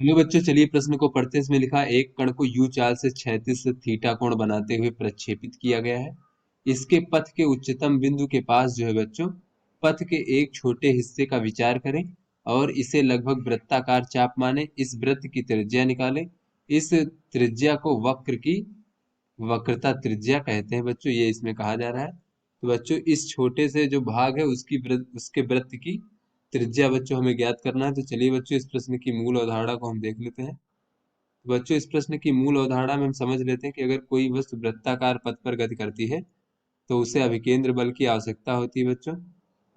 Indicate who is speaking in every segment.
Speaker 1: Hello बच्चों, चलिए प्रश्न को पढ़ते हैं। इसमें लिखा है, एक कण को यू चाल से क्षैतिज से थीटा कोण बनाते हुए प्रक्षेपित किया गया है। इसके पथ के उच्चतम बिंदु के पास जो है बच्चों, पथ के एक छोटे हिस्से का विचार करें और इसे लगभग वृत्ताकार चाप माने। इस वृत्त की त्रिज्या निकालें। इस त्रिज्या को वक्र की वक्रता त्रिज्या कहते हैं बच्चों, ये इसमें कहा जा रहा है। तो बच्चों इस छोटे से जो भाग है उसके वृत्त की त्रिज्या बच्चों हमें ज्ञात करना है। तो चलिए बच्चों इस प्रश्न की मूल अवधारणा को हम देख लेते हैं। तो बच्चों इस प्रश्न की मूल अवधारणा में हम समझ लेते हैं कि अगर कोई वस्तु वृत्ताकार पथ पर गति करती है तो उसे अभिकेंद्र बल की आवश्यकता होती है बच्चों।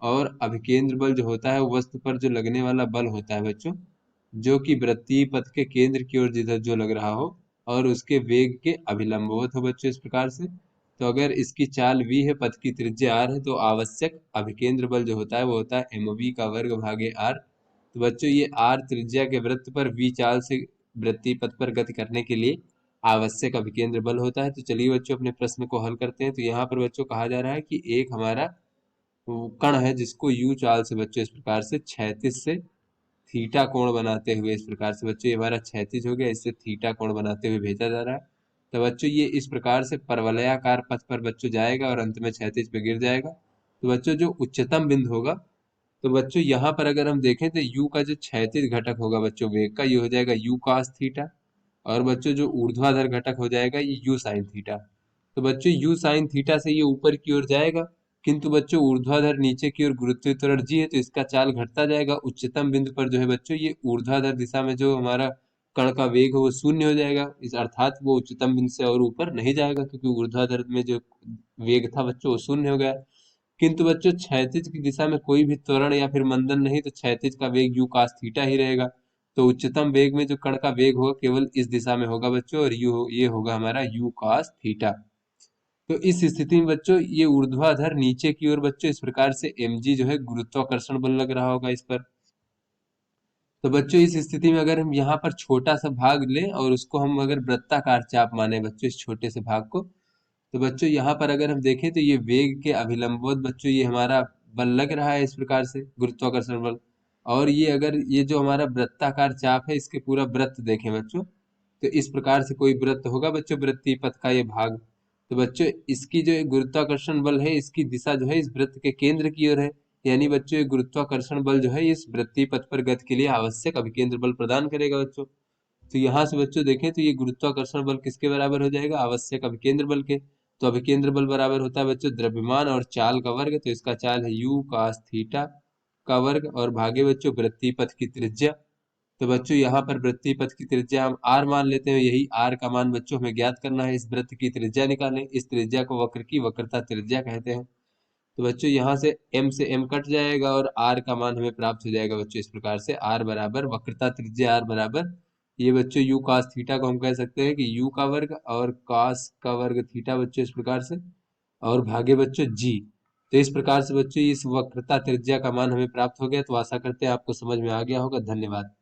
Speaker 1: और अभिकेंद्र बल जो होता है वो वस्तु पर जो लगने वाला बल होता है बच्चों, जो कि वृत्तीय पथ के केंद्र की ओर जिधर जो लग रहा हो और उसके वेग के अभिलंबवत हो बच्चों, इस प्रकार से। तो अगर इसकी चाल v है, पथ की त्रिज्या r है, तो आवश्यक अभिकेंद्र बल जो होता है वो होता है mv का वर्ग भागे r। तो बच्चों ये r त्रिज्या के वृत्त पर v चाल से वृत्तीय पथ पर गति करने के लिए आवश्यक अभिकेंद्र बल होता है। तो चलिए बच्चों अपने प्रश्न को हल करते हैं। तो यहाँ पर बच्चों कहा जा रहा है कि एक हमारा वो कण है जिसको यू चाल से बच्चों इस प्रकार से क्षैतिज से थीटा कोण बनाते हुए, इस प्रकार से बच्चों ये हमारा क्षैतिज हो गया, इससे थीटा कोण बनाते हुए भेजा जा रहा है। तो बच्चों ये इस प्रकार से परवलयाकार पथ पर बच्चों जाएगा और अंत में क्षैतिज पे गिर जाएगा। तो बच्चों जो उच्चतम बिंदु होगा, तो बच्चों यहाँ पर अगर हम देखें तो u का जो क्षैतिज घटक होगा बच्चों वेग का, ये हो जाएगा u cos थीटा। और बच्चों जो ऊर्ध्वाधर घटक हो जाएगा ये u sin थीटा। तो बच्चों u sin थीटा से ये ऊपर की ओर जाएगा, किंतु बच्चों ऊर्ध्वाधर नीचे की ओर गुरुत्वाकर्षण जी है तो इसका चाल घटता जाएगा। उच्चतम बिंदु पर जो है बच्चों ये ऊर्ध्वाधर दिशा में जो हमारा कण का वेग है वो शून्य हो जाएगा, इस अर्थात वो उच्चतम बिंदु से और ऊपर नहीं जाएगा, क्योंकि ऊर्ध्वाधर में जो वेग था बच्चों वो शून्य हो गया। किंतु बच्चों क्षैतिज की दिशा में कोई भी त्वरण या फिर मंदन नहीं, तो क्षैतिज का वेग यू cos थीटा ही रहेगा। तो उच्चतम वेग में जो कण का वेग होगा केवल इस दिशा में होगा बच्चों, और ये होगा हमारा यू cos थीटा। तो इस स्थिति में बच्चों ये ऊर्ध्वाधर नीचे की ओर बच्चों इस प्रकार से mg जो है गुरुत्वाकर्षण बल लग रहा होगा इस पर। तो बच्चों इस स्थिति में अगर हम यहाँ पर छोटा सा भाग लें और उसको हम अगर वृत्ताकार चाप माने बच्चों, इस छोटे से भाग को, तो बच्चों यहाँ पर अगर हम देखें तो ये वेग के अभिलंबवत बच्चों ये हमारा बल लग रहा है इस प्रकार से, गुरुत्वाकर्षण बल। और ये अगर ये जो हमारा वृत्ताकार चाप है इसके पूरा वृत्त देखें बच्चों, तो इस प्रकार से कोई वृत्त होगा बच्चों, वृत्तीय पथ का ये भाग। तो बच्चों इसकी जो गुरुत्वाकर्षण बल है इसकी दिशा जो है इस वृत्त के केंद्र की ओर है। यानी बच्चों ये गुरुत्वाकर्षण बल जो है इस वृत्तीय पथ पर गति के लिए आवश्यक अभिकेंद्र बल प्रदान करेगा बच्चों। तो यहाँ से बच्चों देखें तो ये गुरुत्वाकर्षण बल किसके बराबर हो जाएगा, आवश्यक अभिकेंद्र बल के। तो अभिकेंद्र बल बराबर होता है बच्चों द्रव्यमान और चाल का वर्ग, तो इसका चाल है यू cos थीटा का वर्ग और भागे बच्चों वृत्तीय पथ की त्रिज्या। तो बच्चों यहाँ पर वृत्तीय पथ की त्रिज्या हम r मान लेते हैं, यही r का मान बच्चों हमें ज्ञात करना है। इस वृत्त की त्रिज्या निकालें, इस त्रिज्या को वक्र की वक्रता त्रिज्या कहते हैं। तो बच्चों यहाँ से m कट जाएगा और r का मान हमें प्राप्त हो जाएगा बच्चों इस प्रकार से, r बराबर वक्रता त्रिज्या r बराबर ये बच्चों u cos थीटा को हम कह सकते हैं कि u का वर्ग और cos का वर्ग थीटा बच्चों इस प्रकार से, और भागे बच्चों g। तो इस प्रकार से बच्चों इस वक्रता त्रिज्या का मान हमें प्राप्त हो गया। तो आशा करते हैं आपको समझ में आ गया होगा। धन्यवाद।